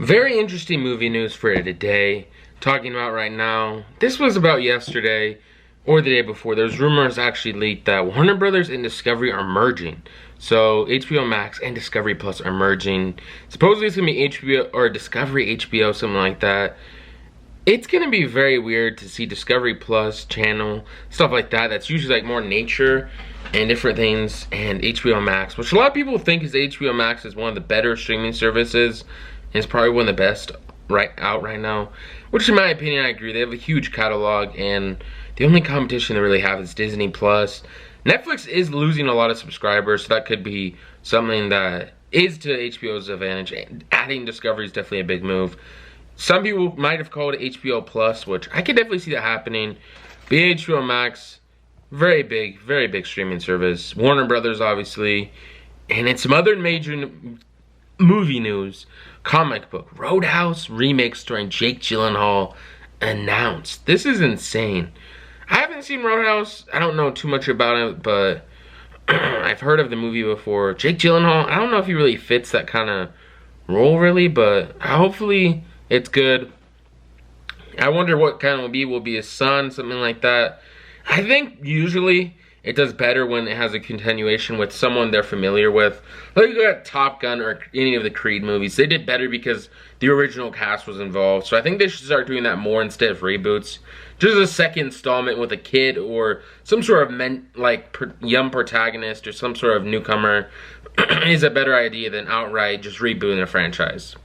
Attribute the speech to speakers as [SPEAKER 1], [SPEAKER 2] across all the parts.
[SPEAKER 1] Very interesting movie news for today. Talking about right now. This was about yesterday or the day before. There's rumors actually leaked that Warner Brothers and Discovery are merging. So HBO Max and Discovery Plus are merging. Supposedly it's gonna be HBO or Discovery HBO, something like that. It's gonna be very weird to see Discovery Plus channel, stuff like that. That's usually like more nature and different things, and HBO Max, which a lot of people think is HBO Max is one of the better streaming services. It's probably one of the best right now, which in my opinion I agree. They have a huge catalog, and the only competition they really have is Disney Plus. Netflix is losing a lot of subscribers, so that could be something that is to HBO's advantage. Adding Discovery is definitely a big move. Some people might have called it HBO Plus, which I could definitely see that happening. But HBO Max, very big streaming service. Warner Brothers, obviously, and it's some other major movie news. Comic book Roadhouse remake starring Jake Gyllenhaal announced. This is insane. I haven't seen Roadhouse. I don't know too much about it, but I've heard of the movie before. Jake Gyllenhaal, I don't know if he really fits that kind of role really, but hopefully it's good. I wonder what kind of will be his son, something like that. I think usually it does better when it has a continuation with someone they're familiar with. Like you got Top Gun or any of the Creed movies. They did better because the original cast was involved. So I think they should start doing that more instead of reboots. Just a second installment with a kid or some sort of young protagonist or some sort of newcomer is a better idea than outright just rebooting a franchise.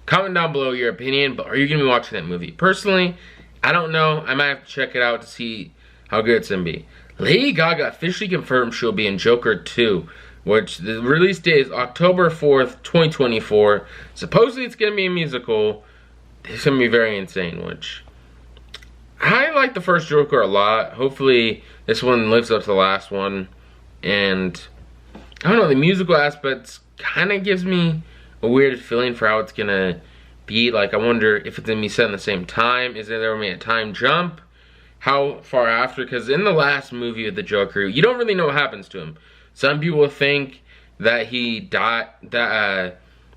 [SPEAKER 1] Comment down below your opinion, but are you going to be watching that movie? Personally, I don't know. I might have to check it out to see how good it's going to be. Lady Gaga officially confirmed she'll be in Joker 2, which the release date is October 4th, 2024. Supposedly it's going to be a musical. It's going to be very insane, which I like the first Joker a lot. Hopefully this one lives up to the last one. And I don't know, the musical aspects kind of gives me a weird feeling for how it's going to be. Like, I wonder if it's going to be set in the same time. Is there going to be a time jump? How far after? Because in the last movie of the Joker, you don't really know what happens to him. Some people think that he died.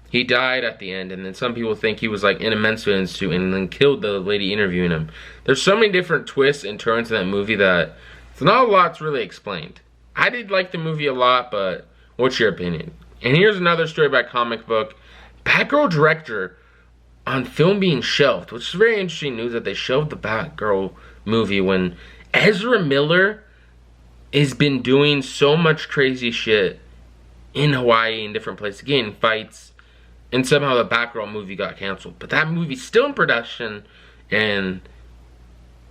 [SPEAKER 1] He died at the end, and then some people think he was like in a mental institute and then killed the lady interviewing him. There's so many different twists and turns in that movie that it's not a lot's really explained. I did like the movie a lot, but what's your opinion? And here's another story about comic book. Batgirl director on film being shelved, which is very interesting news that they shelved the Batgirl movie when Ezra Miller has been doing so much crazy shit in Hawaii and different places, getting fights, and somehow the Batgirl movie got canceled. But that movie's still in production, and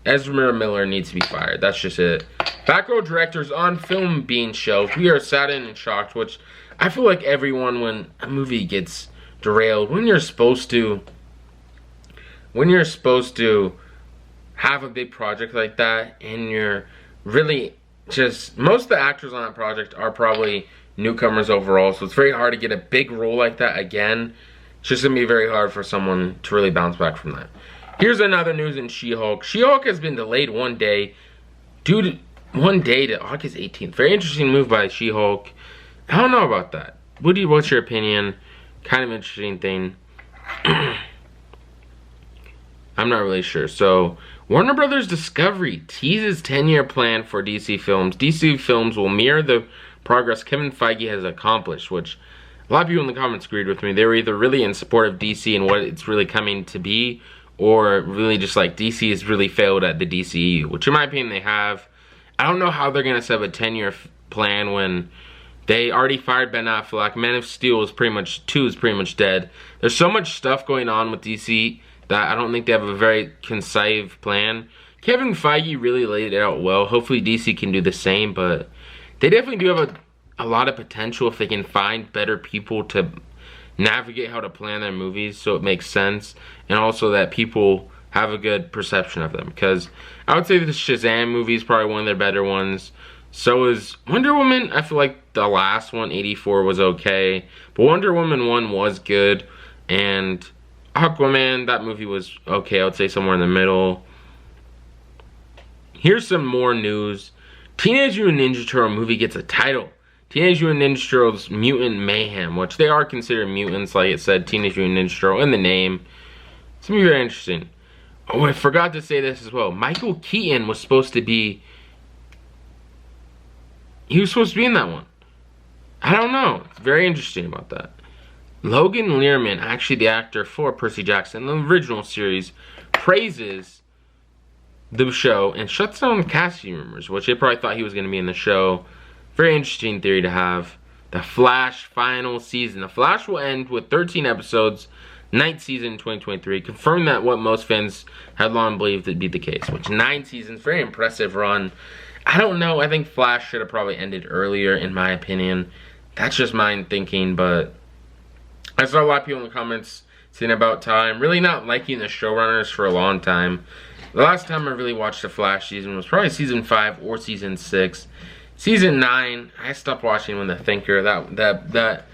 [SPEAKER 1] Ezra Miller needs to be fired. That's just it. Batgirl directors on film being shelved. We are saddened and shocked, which I feel like everyone, when a movie gets derailed, when you're supposed to have a big project like that, and you're really just, most of the actors on that project are probably newcomers overall, so it's very hard to get a big role like that again. It's just gonna be very hard for someone to really bounce back from that. Here's another news in She-Hulk. She-Hulk has been delayed one day to August 18th. Very interesting move by She-Hulk. I don't know about that. What's your opinion? Kind of interesting thing. I'm not really sure. So, Warner Brothers Discovery teases 10-year plan for DC films. DC films will mirror the progress Kevin Feige has accomplished, which a lot of people in the comments agreed with me. They were either really in support of DC and what it's really coming to be, or really just like DC has really failed at the DCEU, which in my opinion they have. I don't know how they're going to set up a 10-year plan when they already fired Ben Affleck. Man of Steel is pretty much dead. There's so much stuff going on with DC that I don't think they have a very concise plan. Kevin Feige really laid it out well. Hopefully DC can do the same, but they definitely do have a lot of potential if they can find better people to navigate how to plan their movies so it makes sense, and also that people have a good perception of them. Because I would say the Shazam movie is probably one of their better ones. So is Wonder Woman. I feel like the last one, 84, was okay, but Wonder Woman 1 was good, and Aquaman, that movie was okay. I would say somewhere in the middle. Here's some more news. Teenage Mutant Ninja Turtle movie gets a title. Teenage Mutant Ninja Turtles Mutant Mayhem, which they are considered mutants, like it said, Teenage Mutant Ninja Turtle in the name. It's going to be very interesting. Oh, I forgot to say this as well. Michael Keaton was supposed to be... He was supposed to be in that one. I don't know. It's very interesting about that. Logan Lerman, actually the actor for Percy Jackson, the original series, praises the show and shuts down the casting rumors, which they probably thought he was going to be in the show. Very interesting theory to have. The Flash final season. The Flash will end with 13 episodes, 9th season in 2023. Confirmed that what most fans had long believed would be the case, which 9 seasons, very impressive run. I don't know. I think Flash should have probably ended earlier, in my opinion. That's just my thinking, but I saw a lot of people in the comments saying about time, really not liking the showrunners for a long time. The last time I really watched the Flash season was probably season 5 or season 6. Season 9, I stopped watching when The Thinker. That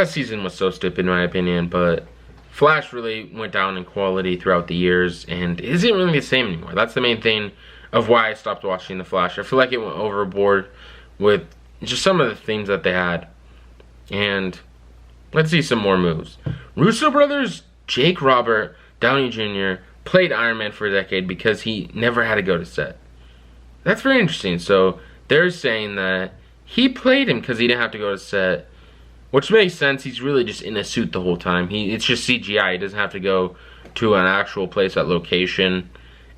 [SPEAKER 1] season was so stupid in my opinion, but Flash really went down in quality throughout the years and isn't really the same anymore. That's the main thing of why I stopped watching The Flash. I feel like it went overboard with just some of the themes that they had. And let's see some more moves. Russo brothers, Jake Robert Downey Jr. played Iron Man for a decade because he never had to go to set. That's very interesting. So they're saying that he played him because he didn't have to go to set, which makes sense. He's really just in a suit the whole time. It's just CGI. He doesn't have to go to an actual place at location.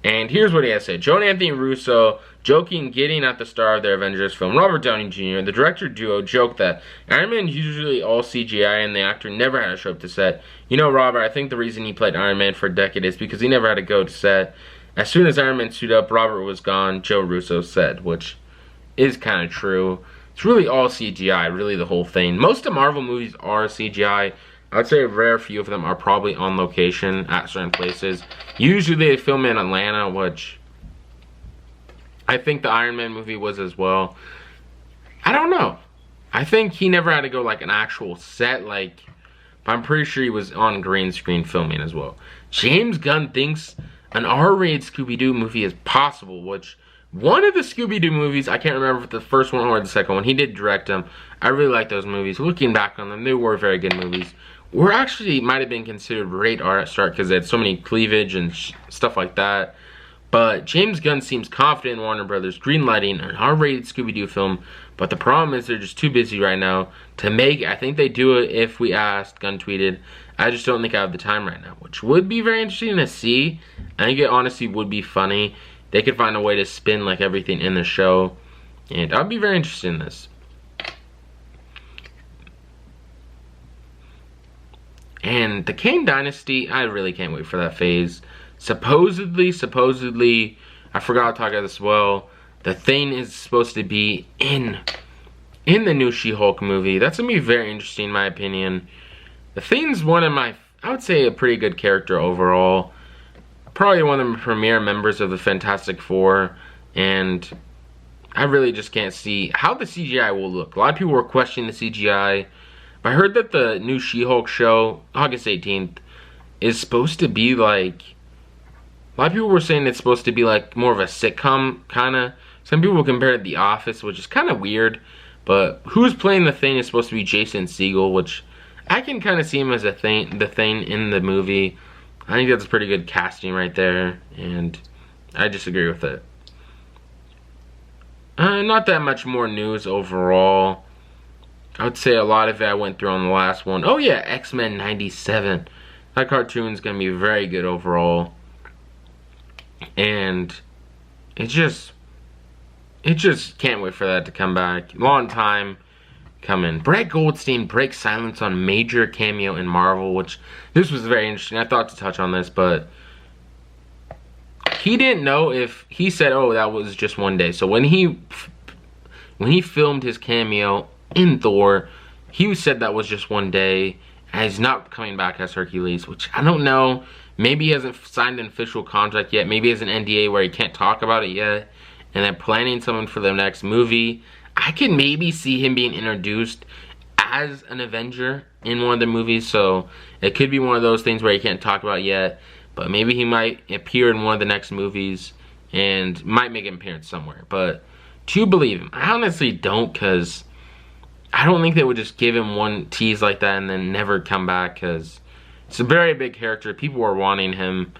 [SPEAKER 1] And here's what he has to say. Joe Anthony Russo joking, getting at the star of their Avengers film, Robert Downey Jr., the director duo, joked that Iron Man is usually all CGI and the actor never had to show up to set. You know, Robert, I think the reason he played Iron Man for a decade is because he never had to go to set. As soon as Iron Man suited up, Robert was gone, Joe Russo said, which is kind of true. It's really all CGI, really the whole thing. Most of Marvel movies are CGI. I would say a rare few of them are probably on location at certain places. Usually they film in Atlanta, which I think the Iron Man movie was as well. I don't know. I think he never had to go like an actual set, but I'm pretty sure he was on green screen filming as well. James Gunn thinks an R-rated Scooby-Doo movie is possible, which one of the Scooby-Doo movies, I can't remember if the first one or the second one, he did direct them. I really like those movies. Looking back on them, they were very good movies. Were actually might have been considered rated R at start because they had so many cleavage and stuff like that. But James Gunn seems confident in Warner Brothers greenlighting an R-rated Scooby-Doo film. But the problem is they're just too busy right now to make it. I think they do it if we asked, Gunn tweeted. I just don't think I have the time right now, which would be very interesting to see. I think it honestly would be funny. They could find a way to spin like everything in the show. And I'd be very interested in this. And the Kane Dynasty, I really can't wait for that phase. Supposedly, I forgot to talk about this as well. The Thing is supposed to be in the new She-Hulk movie. That's going to be very interesting in my opinion. The Thing's one of my, I would say, a pretty good character overall. Probably one of the premier members of the Fantastic Four. And I really just can't see how the CGI will look. A lot of people were questioning the CGI. But I heard that the new She-Hulk show, August 18th, is supposed to be like... A lot of people were saying it's supposed to be like more of a sitcom, kind of. Some people compare it to The Office, which is kind of weird. But who's playing the Thing is supposed to be Jason Segel, which I can kind of see him as the Thing in the movie. I think that's pretty good casting right there, and I disagree with it. Not that much more news overall. I would say a lot of it I went through on the last one. Oh yeah, X-Men 97. That cartoon's going to be very good overall. And it just can't wait for that to come back. Long time coming. Brett Goldstein breaks silence on major cameo in Marvel, which this was very interesting. I thought to touch on this, but he didn't know if he said, "Oh, that was just one day." So when he filmed his cameo in Thor, he said that was just one day, and he's not coming back as Hercules, which I don't know. Maybe he hasn't signed an official contract yet. Maybe he has an NDA where he can't talk about it yet. And they're planning someone for the next movie. I can maybe see him being introduced as an Avenger in one of the movies. So it could be one of those things where he can't talk about yet. But maybe he might appear in one of the next movies and might make an appearance somewhere. But do you believe him? I honestly don't, because I don't think they would just give him one tease like that and then never come back, because it's a very big character. People were wanting him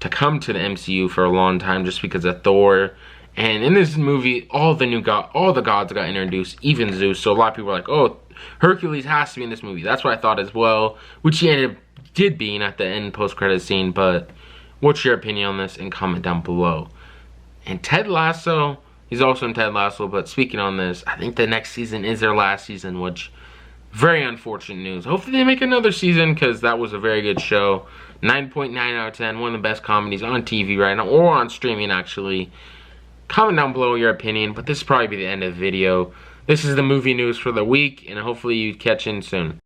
[SPEAKER 1] to come to the MCU for a long time just because of Thor. And in this movie, all the gods got introduced, even Zeus. So a lot of people were like, oh, Hercules has to be in this movie. That's what I thought as well, which he did being at the end post-credit scene. But what's your opinion on this? And comment down below. And Ted Lasso, he's also in Ted Lasso. But speaking on this, I think the next season is their last season, which very unfortunate news. Hopefully they make another season, because that was a very good show. 9.9 out of 10, one of the best comedies on TV right now, or on streaming actually. Comment down below your opinion, but this will probably be the end of the video. This is the movie news for the week, and hopefully you catch in soon.